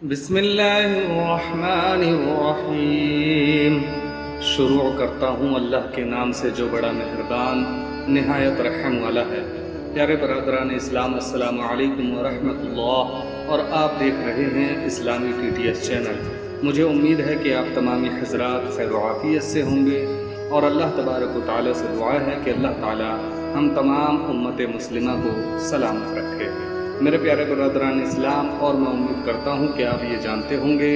بسم اللہ الرحمن الرحیم۔ شروع کرتا ہوں اللہ کے نام سے جو بڑا مہربان نہایت رحم والا ہے۔ پیارے برادران اسلام، السلام علیکم ورحمۃ اللہ، اور آپ دیکھ رہے ہیں اسلامی TTS چینل۔ مجھے امید ہے کہ آپ تمامی حضرات خیر و عافیت سے ہوں گے، اور اللہ تبارک و تعالیٰ سے دعا ہے کہ اللہ تعالیٰ ہم تمام امت مسلمہ کو سلامت رکھے۔ میرے پیارے برادران اسلام، اور میں امید کرتا ہوں کہ آپ یہ جانتے ہوں گے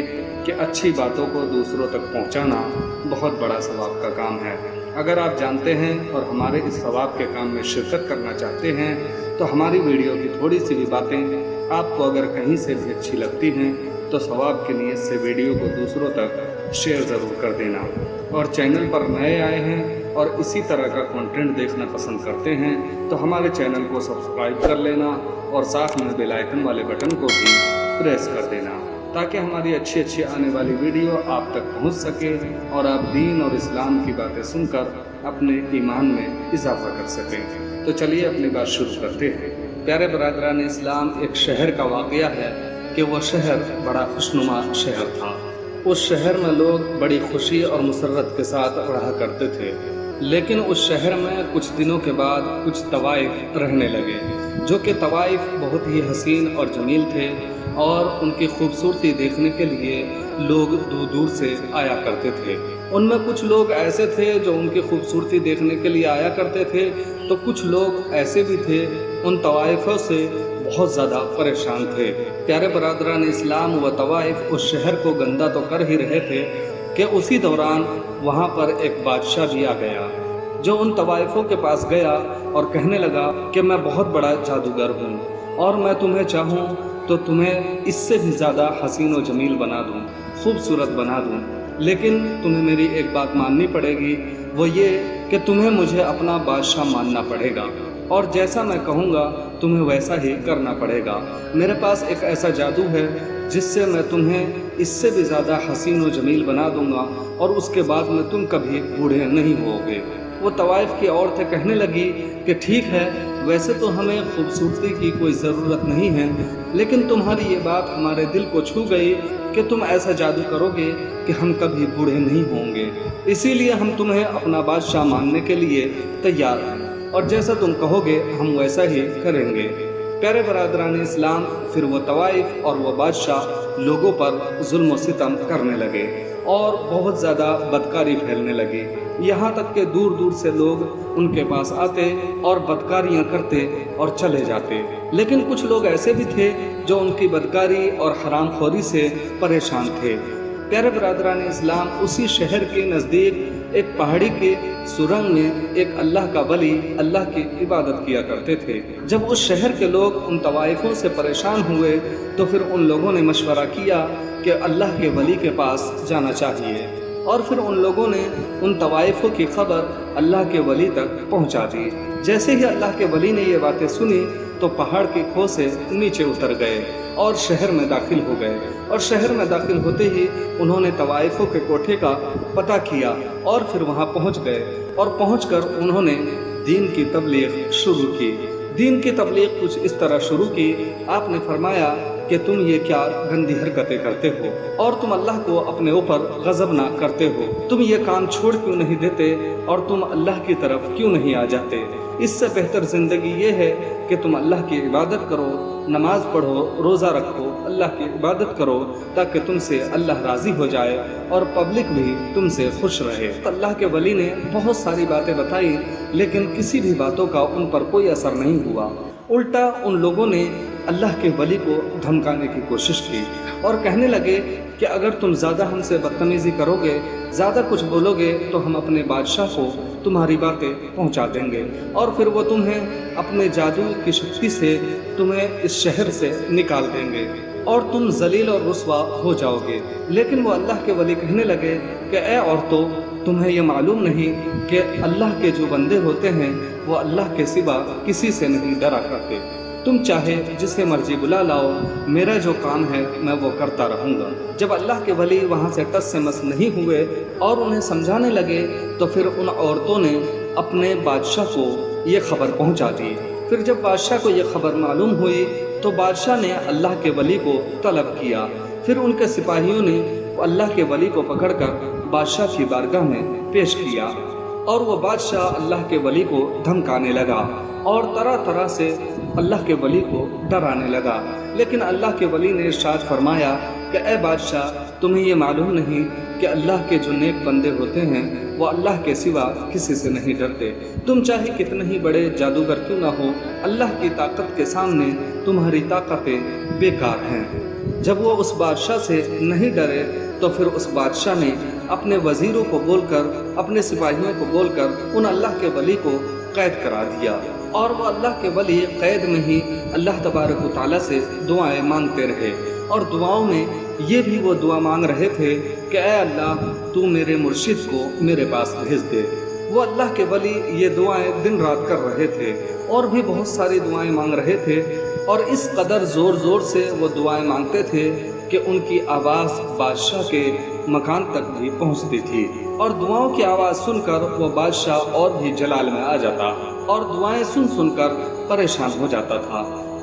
کہ اچھی باتوں کو دوسروں تک پہنچانا بہت بڑا ثواب کا کام ہے۔ اگر آپ جانتے ہیں اور ہمارے اس ثواب کے کام میں شرکت کرنا چاہتے ہیں تو ہماری ویڈیو کی تھوڑی سی بھی باتیں آپ کو اگر کہیں سے بھی اچھی لگتی ہیں تو ثواب کی نیت سے ویڈیو کو دوسروں تک شیئر ضرور کر دینا، اور چینل پر نئے آئے ہیں اور اسی طرح کا کنٹینٹ دیکھنا پسند کرتے ہیں تو ہمارے چینل کو سبسکرائب کر لینا اور ساتھ میں بیل آئیکن والے بٹن کو بھی پریس کر دینا، تاکہ ہماری اچھی آنے والی ویڈیو آپ تک پہنچ سکے اور آپ دین اور اسلام کی باتیں سن کر اپنے ایمان میں اضافہ کر سکیں۔ تو چلیے اپنی بات شروع کرتے ہیں۔ پیارے برادران اسلام، ایک شہر کا واقعہ ہے کہ وہ شہر بڑا خوشنما شہر تھا۔ اس شہر میں لوگ بڑی خوشی اور مسرت کے ساتھ رہا کرتے تھے، لیکن اس شہر میں کچھ دنوں کے بعد کچھ طوائف رہنے لگے، جو کہ طوائف بہت ہی حسین اور جمیل تھے، اور ان کی خوبصورتی دیکھنے کے لیے لوگ دور دور سے آیا کرتے تھے۔ ان میں کچھ لوگ ایسے تھے جو ان کی خوبصورتی دیکھنے کے لیے آیا کرتے تھے، تو کچھ لوگ ایسے بھی تھے ان طوائفوں سے بہت زیادہ پریشان تھے۔ پیارے برادران اسلام، وہ طوائف اس شہر کو گندہ تو کر ہی رہے تھے کہ اسی دوران وہاں پر ایک بادشاہ بھی آ گیا، جو ان طوائفوں کے پاس گیا اور کہنے لگا کہ میں بہت بڑا جادوگر ہوں، اور میں تمہیں چاہوں تو تمہیں اس سے بھی زیادہ حسین و جمیل بنا دوں، خوبصورت بنا دوں، لیکن تمہیں میری ایک بات ماننی پڑے گی، وہ یہ کہ تمہیں مجھے اپنا بادشاہ ماننا پڑے گا، اور جیسا میں کہوں گا تمہیں ویسا ہی کرنا پڑے گا۔ میرے پاس ایک ایسا جادو ہے جس سے میں تمہیں اس سے بھی زیادہ حسین و جمیل بنا دوں گا، اور اس کے بعد میں تم کبھی بوڑھے نہیں ہوگے۔ وہ طوائف کی عورتیں کہنے لگی کہ ٹھیک ہے، ویسے تو ہمیں خوبصورتی کی کوئی ضرورت نہیں ہے، لیکن تمہاری یہ بات ہمارے دل کو چھو گئی کہ تم ایسا جادو کرو گے کہ ہم کبھی بوڑھے نہیں ہوں گے، اسی لیے ہم تمہیں اپنا بادشاہ ماننے کے لیے تیار ہیں، اور جیسا تم کہو گے ہم ویسا ہی کریں گے۔ پیارے برادران اسلام، پھر وہ طوائف اور وہ بادشاہ لوگوں پر ظلم و ستم کرنے لگے اور بہت زیادہ بدکاری پھیلنے لگی، یہاں تک کہ دور دور سے لوگ ان کے پاس آتے اور بدکاریاں کرتے اور چلے جاتے۔ لیکن کچھ لوگ ایسے بھی تھے جو ان کی بدکاری اور حرام خوری سے پریشان تھے۔ پیارے برادران اسلام، اسی شہر کے نزدیک ایک پہاڑی کے سرنگ میں ایک اللہ کا ولی اللہ کی عبادت کیا کرتے تھے۔ جب اس شہر کے لوگ ان طوائفوں سے پریشان ہوئے تو پھر ان لوگوں نے مشورہ کیا کہ اللہ کے ولی کے پاس جانا چاہیے، اور پھر ان لوگوں نے ان طوائفوں کی خبر اللہ کے ولی تک پہنچا دی۔ جیسے ہی اللہ کے ولی نے یہ باتیں سنی تو پہاڑ کی کھو سے نیچے اتر گئے اور شہر میں داخل ہو گئے، اور شہر میں داخل ہوتے ہی انہوں نے طوائفوں کے کوٹھے کا پتہ کیا اور پھر وہاں پہنچ گئے، اور پہنچ کر انہوں نے دین کی تبلیغ شروع کی۔ دین کی تبلیغ کچھ اس طرح شروع کی، آپ نے فرمایا کہ تم یہ کیا گندی حرکتیں کرتے ہو، اور تم اللہ کو اپنے اوپر غضب نہ کرتے ہو، تم یہ کام چھوڑ کیوں نہیں دیتے، اور تم اللہ کی طرف کیوں نہیں آ جاتے؟ اس سے بہتر زندگی یہ ہے کہ تم اللہ کی عبادت کرو، نماز پڑھو، روزہ رکھو، اللہ کی عبادت کرو، تاکہ تم سے اللہ راضی ہو جائے اور پبلک بھی تم سے خوش رہے۔ اللہ کے ولی نے بہت ساری باتیں بتائی، لیکن کسی بھی باتوں کا ان پر کوئی اثر نہیں ہوا۔ الٹا ان لوگوں نے اللہ کے ولی کو دھمکانے کی کوشش کی اور کہنے لگے کہ اگر تم زیادہ ہم سے بدتمیزی کرو گے، زیادہ کچھ بولو گے تو ہم اپنے بادشاہ کو تمہاری باتیں پہنچا دیں گے، اور پھر وہ تمہیں اپنے جادو کی شکتی سے تمہیں اس شہر سے نکال دیں گے، اور تم ذلیل اور رسوا ہو جاؤ گے۔ لیکن وہ اللہ کے ولی کہنے لگے کہ اے عورتوں، تمہیں یہ معلوم نہیں کہ اللہ کے جو بندے ہوتے ہیں وہ اللہ کے سوا کسی سے نہیں ڈرا کرتے؟ تم چاہے جسے مرضی بلا لاؤ، میرا جو کام ہے میں وہ کرتا رہوں گا۔ جب اللہ کے ولی وہاں سے ٹس سے مس نہیں ہوئے اور انہیں سمجھانے لگے تو پھر ان عورتوں نے اپنے بادشاہ کو یہ خبر پہنچا دی۔ پھر جب بادشاہ کو یہ خبر معلوم ہوئی تو بادشاہ نے اللہ کے ولی کو طلب کیا۔ پھر ان کے سپاہیوں نے اللہ کے ولی کو پکڑ کر بادشاہ کی بارگاہ میں پیش کیا، اور وہ بادشاہ اللہ کے ولی کو دھمکانے لگا اور طرح طرح سے اللہ کے ولی کو ڈرانے لگا۔ لیکن اللہ کے ولی نے ارشاد فرمایا کہ اے بادشاہ، تمہیں یہ معلوم نہیں کہ اللہ کے جو نیک بندے ہوتے ہیں وہ اللہ کے سوا کسی سے نہیں ڈرتے۔ تم چاہے کتنے ہی بڑے جادوگر کیوں نہ ہو، اللہ کی طاقت کے سامنے تمہاری طاقتیں بیکار ہیں۔ جب وہ اس بادشاہ سے نہیں ڈرے تو پھر اس بادشاہ نے اپنے وزیروں کو بول کر، اپنے سپاہیوں کو بول کر ان اللہ کے ولی کو قید کرا دیا، اور وہ اللہ کے ولی قید میں ہی اللہ تبارک و تعالیٰ سے دعائیں مانگتے رہے، اور دعاؤں میں یہ بھی وہ دعا مانگ رہے تھے کہ اے اللہ، تو میرے مرشد کو میرے پاس بھیج دے۔ وہ اللہ کے ولی یہ دعائیں دن رات کر رہے تھے، اور بھی بہت ساری دعائیں مانگ رہے تھے، اور اس قدر زور زور سے وہ دعائیں مانگتے تھے کہ ان کی آواز بادشاہ کے مکان تک بھی پہنچتی تھی، اور دعاؤں کی آواز سن کر وہ بادشاہ اور بھی جلال میں آ جاتا اور دعائیں سن سن کر پریشان ہو جاتا تھا۔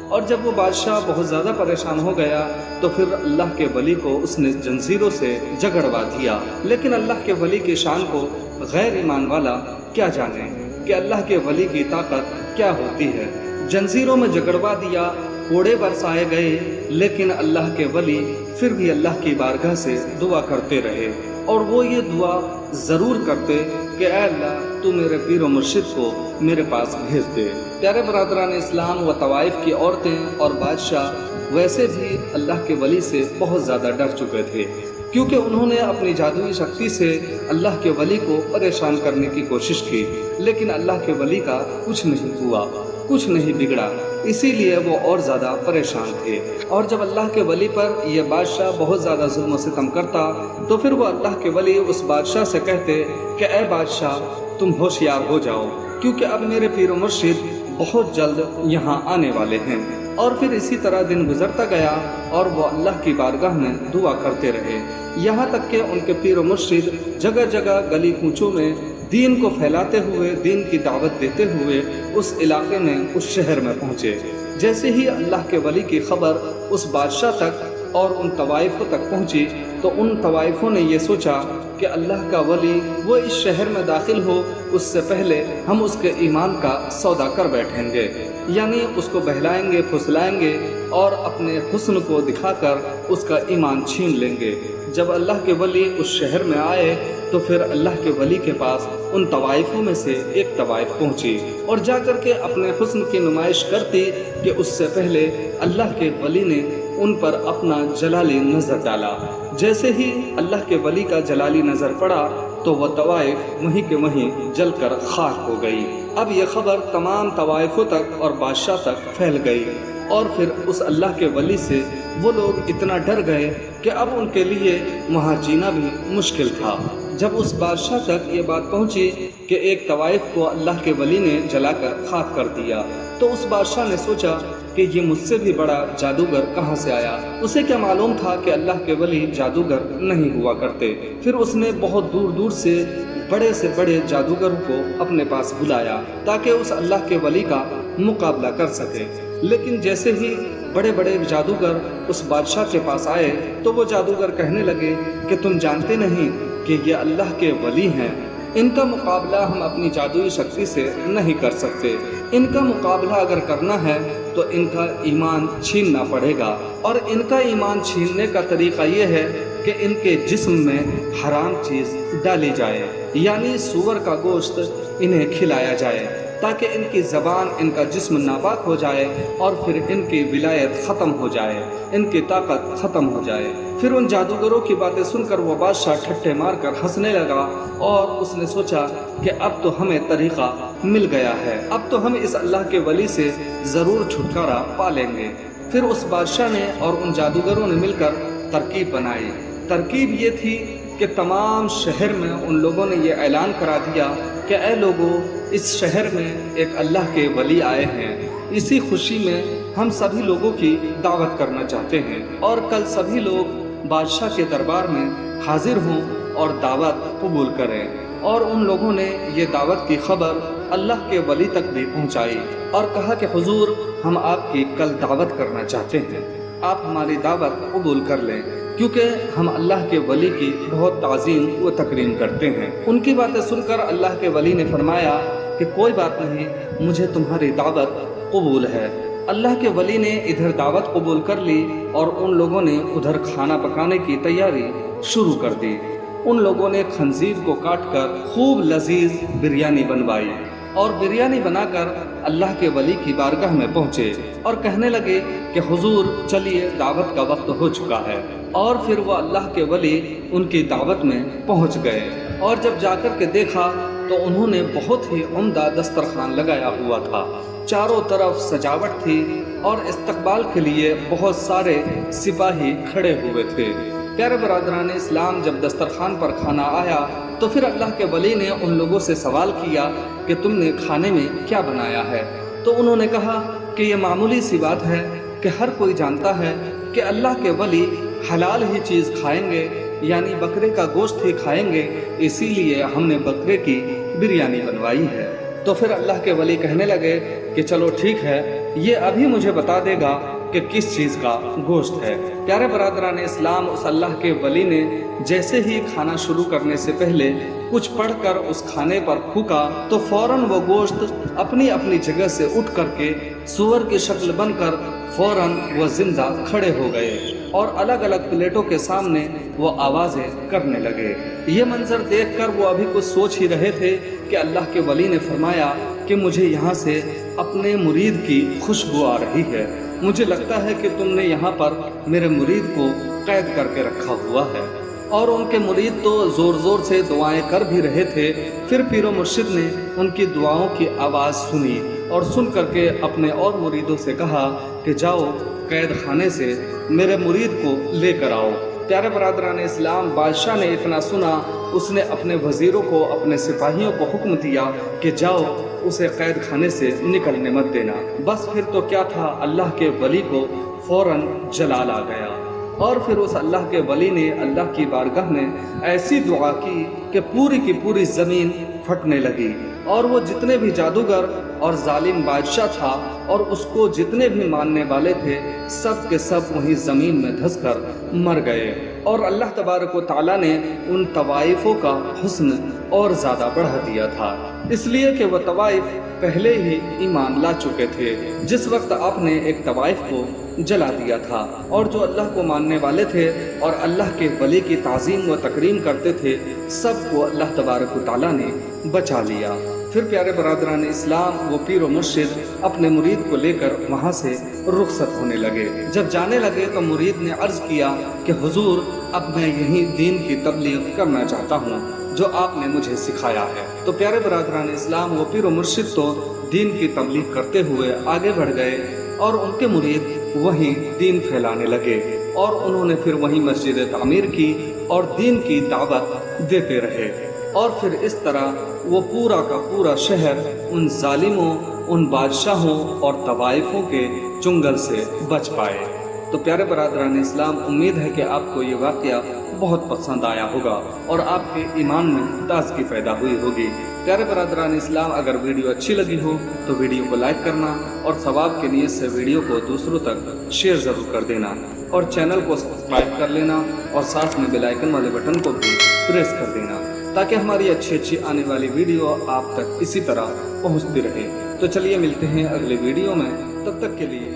اور جب وہ بادشاہ بہت زیادہ پریشان ہو گیا تو پھر اللہ کے ولی کو اس نے جنزیروں سے جگڑوا دیا۔ لیکن اللہ کے ولی کی شان کو غیر ایمان والا کیا جانے کہ اللہ کے ولی کی طاقت کیا ہوتی ہے۔ جنزیروں میں جگڑوا دیا، کوڑے برسائے گئے، لیکن اللہ کے ولی پھر بھی اللہ کی بارگاہ سے دعا کرتے رہے، اور وہ یہ دعا ضرور کرتے کہ اے اللہ، تو میرے پیر و مرشد کو میرے پاس بھیج دے۔ پیارے برادران اسلام، و طوائف کی عورتیں اور بادشاہ ویسے بھی اللہ کے ولی سے بہت زیادہ ڈر چکے تھے، کیونکہ انہوں نے اپنی جادوئی شکتی سے اللہ کے ولی کو پریشان کرنے کی کوشش کی، لیکن اللہ کے ولی کا کچھ نہیں ہوا، کچھ نہیں بگڑا، اسی لیے وہ اور زیادہ پریشان تھے۔ اور جب اللہ کے ولی پر یہ بادشاہ بہت زیادہ ظلم و ستم کرتا تو پھر وہ اللہ کے ولی اس بادشاہ سے کہتے کہ اے بادشاہ، تم ہوشیار ہو جاؤ، کیونکہ اب میرے پیر و مرشد بہت جلد یہاں آنے والے ہیں۔ اور پھر اسی طرح دن گزرتا گیا اور وہ اللہ کی بارگاہ میں دعا کرتے رہے، یہاں تک کہ ان کے پیر و مرشد جگہ جگہ گلی کوچوں میں دین کو پھیلاتے ہوئے، دین کی دعوت دیتے ہوئے اس علاقے میں، اس شہر میں پہنچے۔ جیسے ہی اللہ کے ولی کی خبر اس بادشاہ تک اور ان طوائفوں تک پہنچی تو ان طوائفوں نے یہ سوچا کہ اللہ کا ولی وہ اس شہر میں داخل ہو اس سے پہلے ہم اس کے ایمان کا سودا کر بیٹھیں گے، یعنی اس کو بہلائیں گے، پھسلائیں گے اور اپنے حسن کو دکھا کر اس کا ایمان چھین لیں گے۔ جب اللہ کے ولی اس شہر میں آئے تو پھر اللہ کے ولی کے پاس ان طوائفوں میں سے ایک طوائف پہنچی اور جا کر کے اپنے حسن کی نمائش کرتی کہ اس سے پہلے اللہ کے ولی نے ان پر اپنا جلالی نظر ڈالا۔ جیسے ہی اللہ کے ولی کا جلالی نظر پڑا تو وہ طوائف وہیں کے وہیں جل کر خاک ہو گئی۔ اب یہ خبر تمام طوائفوں تک اور بادشاہ تک پھیل گئی، اور پھر اس اللہ کے ولی سے وہ لوگ اتنا ڈر گئے کہ اب ان کے لیے وہاں جینا بھی مشکل تھا۔ جب اس بادشاہ تک یہ بات پہنچی کہ ایک طوائف کو اللہ کے ولی نے جلا کر خاک کر دیا تو اس بادشاہ نے سوچا کہ یہ مجھ سے بھی بڑا جادوگر کہاں سے آیا۔ اسے کیا معلوم تھا کہ اللہ کے ولی جادوگر نہیں ہوا کرتے۔ پھر اس نے بہت دور دور سے بڑے جادوگروں کو اپنے پاس بلایا تاکہ اس اللہ کے ولی کا مقابلہ کر سکے۔ لیکن جیسے ہی بڑے جادوگر اس بادشاہ کے پاس آئے تو وہ جادوگر کہنے لگے کہ تم جانتے نہیں کہ یہ اللہ کے ولی ہیں، ان کا مقابلہ ہم اپنی جادوئی شکتی سے نہیں کر سکتے، ان کا مقابلہ اگر کرنا ہے تو ان کا ایمان چھیننا پڑے گا، اور ان کا ایمان چھیننے کا طریقہ یہ ہے کہ ان کے جسم میں حرام چیز ڈالی جائے، یعنی سور کا گوشت انہیں کھلایا جائے تاکہ ان کی زبان، ان کا جسم ناپاک ہو جائے اور پھر ان کی ولایت ختم ہو جائے، ان کی طاقت ختم ہو جائے۔ پھر ان جادوگروں کی باتیں سن کر وہ بادشاہ ٹھٹے مار کر ہنسنے لگا اور اس نے سوچا کہ اب تو ہمیں طریقہ مل گیا ہے، اب تو ہم اس اللہ کے ولی سے ضرور چھٹکارا پا لیں گے۔ پھر اس بادشاہ نے اور ان جادوگروں نے مل کر ترکیب بنائی۔ ترکیب یہ تھی کہ تمام شہر میں ان لوگوں نے یہ اعلان کرا دیا کہ اے لوگوں، اس شہر میں ایک اللہ کے ولی آئے ہیں، اسی خوشی میں ہم سبھی لوگوں کی دعوت کرنا چاہتے ہیں، اور کل سبھی لوگ بادشاہ کے دربار میں حاضر ہوں اور دعوت قبول کریں۔ اور ان لوگوں نے یہ دعوت کی خبر اللہ کے ولی تک بھی پہنچائی اور کہا کہ حضور، ہم آپ کی کل دعوت کرنا چاہتے ہیں، آپ ہماری دعوت قبول کر لیں۔ کیونکہ ہم اللہ کے ولی کی بہت تعظیم و تکریم کرتے ہیں۔ ان کی باتیں سن کر اللہ کے ولی نے فرمایا کہ کوئی بات نہیں، مجھے تمہاری دعوت قبول ہے۔ اللہ کے ولی نے ادھر دعوت قبول کر لی اور ان لوگوں نے ادھر کھانا پکانے کی تیاری شروع کر دی۔ ان لوگوں نے خنزیر کو کاٹ کر خوب لذیذ بریانی بنوائی اور بریانی بنا کر اللہ کے ولی کی بارگاہ میں پہنچے اور کہنے لگے کہ حضور چلیے، دعوت کا وقت ہو چکا ہے۔ اور پھر وہ اللہ کے ولی ان کی دعوت میں پہنچ گئے اور جب جا کر کے دیکھا تو انہوں نے بہت ہی عمدہ دسترخوان لگایا ہوا تھا، چاروں طرف سجاوٹ تھی اور استقبال کے لیے بہت سارے سپاہی کھڑے ہوئے تھے۔ پیارے برادران اسلام، جب دسترخوان پر کھانا آیا تو پھر اللہ کے ولی نے ان لوگوں سے سوال کیا کہ تم نے کھانے میں کیا بنایا ہے؟ تو انہوں نے کہا کہ یہ معمولی سی بات ہے کہ ہر کوئی جانتا ہے کہ اللہ کے ولی حلال ہی چیز کھائیں گے، یعنی بکرے کا گوشت ہی کھائیں گے، اسی لیے ہم نے بکرے کی بریانی بنوائی ہے۔ تو پھر اللہ کے ولی کہنے لگے کہ چلو ٹھیک ہے، یہ ابھی مجھے بتا دے گا کہ کس چیز کا گوشت ہے۔ پیارے برادران اسلام، اس اللہ کے ولی نے جیسے ہی کھانا شروع کرنے سے پہلے کچھ پڑھ کر اس کھانے پر پھونکا تو فوراً وہ گوشت اپنی اپنی جگہ سے اٹھ کر کے سور کی شکل بن کر فوراً وہ زندہ کھڑے ہو گئے اور الگ الگ پلیٹوں کے سامنے وہ آوازیں کرنے لگے۔ یہ منظر دیکھ کر وہ ابھی کچھ سوچ ہی رہے تھے کہ اللہ کے ولی نے فرمایا کہ مجھے یہاں سے اپنے مرید کی خوشبو آ رہی ہے، مجھے لگتا ہے کہ تم نے یہاں پر میرے مرید کو قید کر کے رکھا ہوا ہے۔ اور ان کے مرید تو زور زور سے دعائیں کر بھی رہے تھے۔ پھر پیر و مرشد نے ان کی دعاؤں کی آواز سنی اور سن کر کے اپنے اور مریدوں سے کہا کہ جاؤ قید خانے سے میرے مرید کو لے کر آؤ۔ پیارے برادران اسلام، بادشاہ نے اتنا سنا، اس نے اپنے وزیروں کو، اپنے سپاہیوں کو حکم دیا کہ جاؤ اسے قید خانے سے نکلنے مت دینا۔ بس پھر تو کیا تھا، اللہ کے ولی کو فوراً جلال آ گیا اور پھر اس اللہ کے ولی نے اللہ کی بارگاہ میں ایسی دعا کی کہ پوری کی پوری زمین پھٹنے لگی اور وہ جتنے بھی جادوگر اور ظالم بادشاہ تھا اور اس کو جتنے بھی ماننے والے تھے، سب کے سب وہیں زمین میں دھس کر مر گئے۔ اور اللہ تبارک و تعالیٰ نے ان طوائفوں کا حسن اور زیادہ بڑھا دیا تھا، اس لیے کہ وہ طوائف پہلے ہی ایمان لا چکے تھے جس وقت آپ نے ایک طوائف کو جلا دیا تھا، اور جو اللہ کو ماننے والے تھے اور اللہ کے ولی کی تعظیم و تکریم کرتے تھے، سب کو اللہ تبارک و تعالیٰ نے بچا لیا۔ پھر پیارے برادران اسلام، وہ پیر و مرشد اپنے مرید کو لے کر وہاں سے رخصت ہونے لگے۔ جب جانے لگے تو مرید نے عرض کیا کہ حضور، اب میں یہی دین کی تبلیغ کرنا چاہتا ہوں جو آپ نے مجھے سکھایا ہے۔ تو پیارے برادران اسلام، وہ پیر و مرشد تو دین کی تبلیغ کرتے ہوئے آگے بڑھ گئے اور ان کے مرید وہیں دین پھیلانے لگے اور انہوں نے پھر وہیں مسجد تعمیر کی اور دین کی دعوت دیتے رہے۔ اور پھر اس طرح وہ پورا کا پورا شہر ان ظالموں، ان بادشاہوں اور طوائفوں کے چنگل سے بچ پائے۔ تو پیارے برادران اسلام، امید ہے کہ آپ کو یہ واقعہ بہت پسند آیا ہوگا اور آپ کے ایمان میں تازگی پیدا ہوئی ہوگی۔ پیارے برادران اسلام، اگر ویڈیو اچھی لگی ہو تو ویڈیو کو لائک کرنا اور ثواب کی نیت سے ویڈیو کو دوسروں تک شیئر ضرور کر دینا اور چینل کو سبسکرائب کر لینا اور ساتھ میں بیل آئیکن والے بٹن کو بھی پریس کر دینا تاکہ ہماری اچھی آنے والی ویڈیو آپ تک اسی طرح پہنچتی رہے۔ تو چلیے ملتے ہیں اگلے ویڈیو میں، تب تک کے لیے